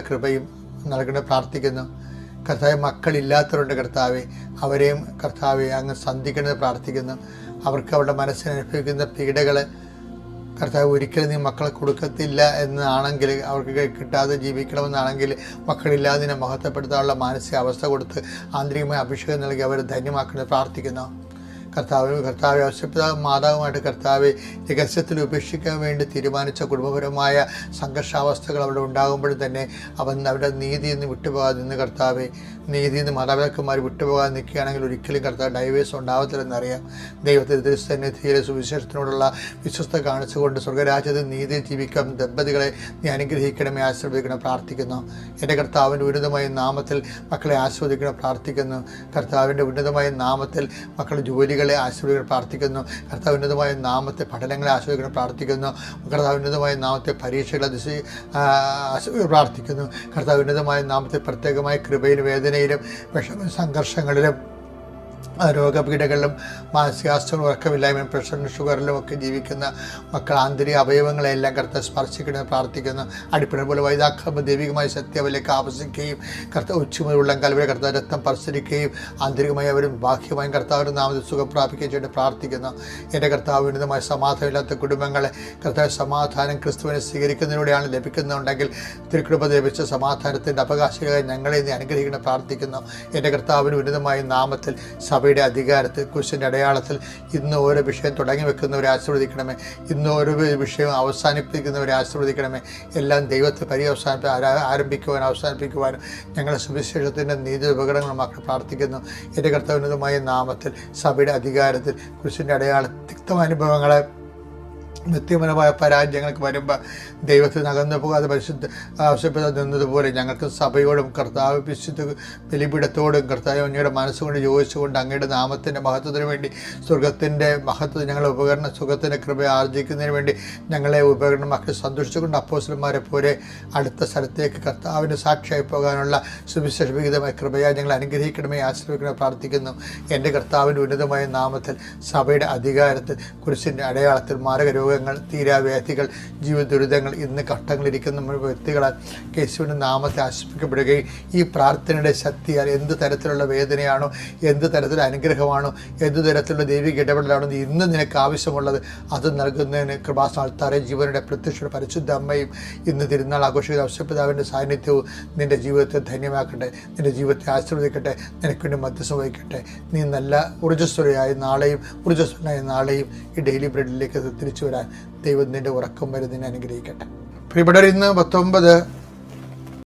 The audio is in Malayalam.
കൃപയും നൽകണ പ്രാർത്ഥിക്കുന്നു. കർത്താവ് മക്കളില്ലാത്തവരുണ്ട് കർത്താവെ, അവരെയും കർത്താവെ അങ്ങ് സന്ധിക്കണമെന്ന് പ്രാർത്ഥിക്കുന്നു. അവർക്ക് അവരുടെ മനസ്സിന് അനുഭവിക്കുന്ന പീഡകൾ കർത്താവ് ഒരിക്കലും നീ മക്കളെ കൊടുക്കത്തില്ല എന്നാണെങ്കിൽ, അവർക്ക് കിട്ടാതെ ജീവിക്കണമെന്നാണെങ്കിൽ മക്കളില്ലാതിനെ മഹത്വപ്പെടുത്താനുള്ള മാനസിക അവസ്ഥ കൊടുത്ത് ആന്തരികമായ അഭിഷേകം നൽകി അവരെ ധന്യമാക്കണമെന്ന് പ്രാർത്ഥിക്കുന്നു. കർത്താവെ ആവശ്യപ്പെടാതെ മാതാവുമായിട്ട് കർത്താവെ രഹസ്യത്തിൽ ഉപേക്ഷിക്കാൻ വേണ്ടി തീരുമാനിച്ച കുടുംബപരമായ സംഘർഷാവസ്ഥകൾ അവിടെ ഉണ്ടാകുമ്പോഴും തന്നെ അവരുടെ നീതിയിൽ നിന്ന് വിട്ടുപോകാതെ നിന്ന് കർത്താവെ, നീതിയിൽ നിന്ന് മാതാപിതാക്കന്മാർ വിട്ടുപോകാതെ നിൽക്കുകയാണെങ്കിൽ ഒരിക്കലും കർത്താവ് ഡൈവേഴ്സ് ഉണ്ടാവത്തില്ലെന്നറിയാം. ദൈവത്തിൻ്റെ സന്നിധിയിലെ സുവിശേഷത്തിനോടുള്ള വിശ്വസ്ത കാണിച്ചുകൊണ്ട് സ്വർഗരാജ്യത്തിൽ നീതിയിൽ ജീവിക്കാൻ ദമ്പതികളെ നീ അനുഗ്രഹിക്കണമേ, ആശീർവദിക്കണം പ്രാർത്ഥിക്കുന്നു. എൻ്റെ കർത്താവിൻ്റെ ഉന്നതമായ നാമത്തിൽ മക്കളെ ആസ്വദിക്കണം പ്രാർത്ഥിക്കുന്നു. കർത്താവിൻ്റെ ഉന്നതമായ നാമത്തിൽ മക്കളുടെ ജോലികളെ ആശീർവദിക്കണം പ്രാർത്ഥിക്കുന്നു. കർത്താവ് ഉന്നതമായ നാമത്തെ പഠനങ്ങളെ ആശീർവദിക്കണം പ്രാർത്ഥിക്കുന്നു. കർത്താവ് ഉന്നതമായ നാമത്തെ പരീക്ഷകളെ പ്രാർത്ഥിക്കുന്നു. കർത്താവ് ഉന്നതമായ നാമത്തെ പ്രത്യേകമായ കൃപയിലും വേദനയിലും സംഘർഷങ്ങളിലും രോഗപീഠകളിലും മാനസികാവസ്ഥകളും ഉറക്കമില്ലായ്മയും പ്രഷറിനും ഷുഗറിലും ഒക്കെ ജീവിക്കുന്ന മക്കൾ ആന്തരിക അവയവങ്ങളെല്ലാം കർത്താവ് സ്പർശിക്കണമെന്ന് പ്രാർത്ഥിക്കുന്നു. അടിപ്പിണ പോലെ വൈതാക്രമ ദൈവികമായ സത്യവലേക്ക് ആവസിക്കുകയും കർത്താവ് ഉച്ചമുതൽ ഉള്ളംകാൽ വരെ കർത്താവ് രക്തം പരിസരിക്കുകയും ആന്തരികമായി അവരും ബാഹ്യമായും കർത്താവിൻ്റെ നാമത്തിൽ സുഖം പ്രാപിക്കുകയും ചെയ്ത് പ്രാർത്ഥിക്കുന്നു. എൻ്റെ കർത്താവ് ഉന്നതമായ സമാധാനമില്ലാത്ത കുടുംബങ്ങളെ കർത്താവ് സമാധാനം ക്രിസ്തുവിനെ സ്വീകരിക്കുന്നതിലൂടെയാണ് ലഭിക്കുന്നുണ്ടെങ്കിൽ തിരുക്കൃപ ലഭിച്ച സമാധാനത്തിൻ്റെ അവകാശികളായി ഞങ്ങളെ നീ അനുഗ്രഹിക്കണം പ്രാർത്ഥിക്കുന്നു. എൻ്റെ കർത്താവിന് ഉന്നതമായ നാമത്തിൽ സഭയുടെ അധികാരത്തിൽ കുരിശിൻ്റെ അടയാളത്തിൽ ഇന്ന് ഓരോ വിഷയം തുടങ്ങി വെക്കുന്നവരെ ആശീർവദിക്കണമേ. ഇന്ന് ഓരോ വിഷയവും അവസാനിപ്പിക്കുന്നവരെ ആശീർവദിക്കണമേ. എല്ലാം ദൈവത്തെ ആരംഭിക്കുവാനും അവസാനിപ്പിക്കുവാനും ഞങ്ങളുടെ സുവിശേഷത്തിൻ്റെ നീതി ഉപകരണങ്ങൾ മക്കൾ പ്രാർത്ഥിക്കുന്നു. എൻ്റെ കർത്താവിനുമായ നാമത്തിൽ സഭയുടെ അധികാരത്തിൽ കുരിശിൻ്റെ അടയാള തിക്തമനുഭവങ്ങളെ നിത്യപരമായ പരാജയങ്ങൾക്ക് വരുമ്പോൾ ദൈവത്തിൽ നകന്നു പോകാതെ ആവശ്യപ്പെടാതെ നിന്നതുപോലെ ഞങ്ങൾക്ക് സഭയോടും കർത്താവ് വിശുദ്ധ ബലിപീഠത്തോടും കർത്താവ് അങ്ങയുടെ മനസ്സുകൊണ്ട് യോജിച്ചുകൊണ്ട് അങ്ങയുടെ നാമത്തിൻ്റെ മഹത്വത്തിന് വേണ്ടി സ്വർഗത്തിൻ്റെ മഹത്വം ഞങ്ങളെ ഉപകരണം സുഖത്തിൻ്റെ കൃപ ആർജിക്കുന്നതിന് വേണ്ടി ഞങ്ങളെ ഉപകരണമാക്കി സന്തോഷിച്ചുകൊണ്ട് അപ്പോസ്തലന്മാരെ പോലെ അടുത്ത സ്ഥലത്തേക്ക് കർത്താവിന് സാക്ഷിയായി പോകാനുള്ള സുവിശേഷവിഹിതമായ കൃപയായി ഞങ്ങൾ അനുഗ്രഹിക്കണമേ, ആശ്രയിക്കണമേ പ്രാർത്ഥിക്കുന്നു. എൻ്റെ കർത്താവിൻ്റെ ഉന്നതമായ നാമത്തിൽ സഭയുടെ അധികാരത്തിൽ കുരിശിൻ്റെ അടയാളത്തിൽ മാരക രോഗങ്ങൾ തീരാവ്യാധികൾ ജീവിത ദുരിതങ്ങൾ ഇന്ന് ഘട്ടങ്ങളിരിക്കുന്ന വ്യക്തികളാൽ യേശുവിൻ്റെ നാമത്തെ ആശ്രയിക്കപ്പെടുകയും ഈ പ്രാർത്ഥനയുടെ ശക്തിയാൽ എന്ത് തരത്തിലുള്ള വേദനയാണോ, എന്ത് തരത്തിലുള്ള അനുഗ്രഹമാണോ, എന്ത് തരത്തിലുള്ള ദൈവിക ഇടപെടലാണോ ഇന്ന് നിനക്ക് ആവശ്യമുള്ളത് അത് നൽകുന്നതിന് കൃപാസ്ഥാനത്താറെ ജീവനുടെ പ്രത്യക്ഷ പരിശുദ്ധ അമ്മയും ഇന്ന് തിരുനാൾ ആഘോഷിക്കുന്ന ഔഷധപിതാവിൻ്റെ സാന്നിധ്യവും നിൻ്റെ ജീവിതത്തെ ധന്യമാക്കട്ടെ, നിൻ്റെ ജീവിതത്തെ ആശീർവദിക്കട്ടെ, നിനക്ക് വേണ്ടി മധ്യസ്ഥം വഹിക്കട്ടെ. നീ നല്ല ഊർജ്ജസ്വരനായ നാളെയും ഈ ഡെയിലി ബ്രെഡിലേക്ക് തിരിച്ചു വരാൻ ദൈവം നിൻ്റെ ഉറക്കം വരെ നിന്നെ അനുഗ്രഹിക്കട്ടെ. പ്രിയപ്പെട്ടവർ, ഇന്ന് 19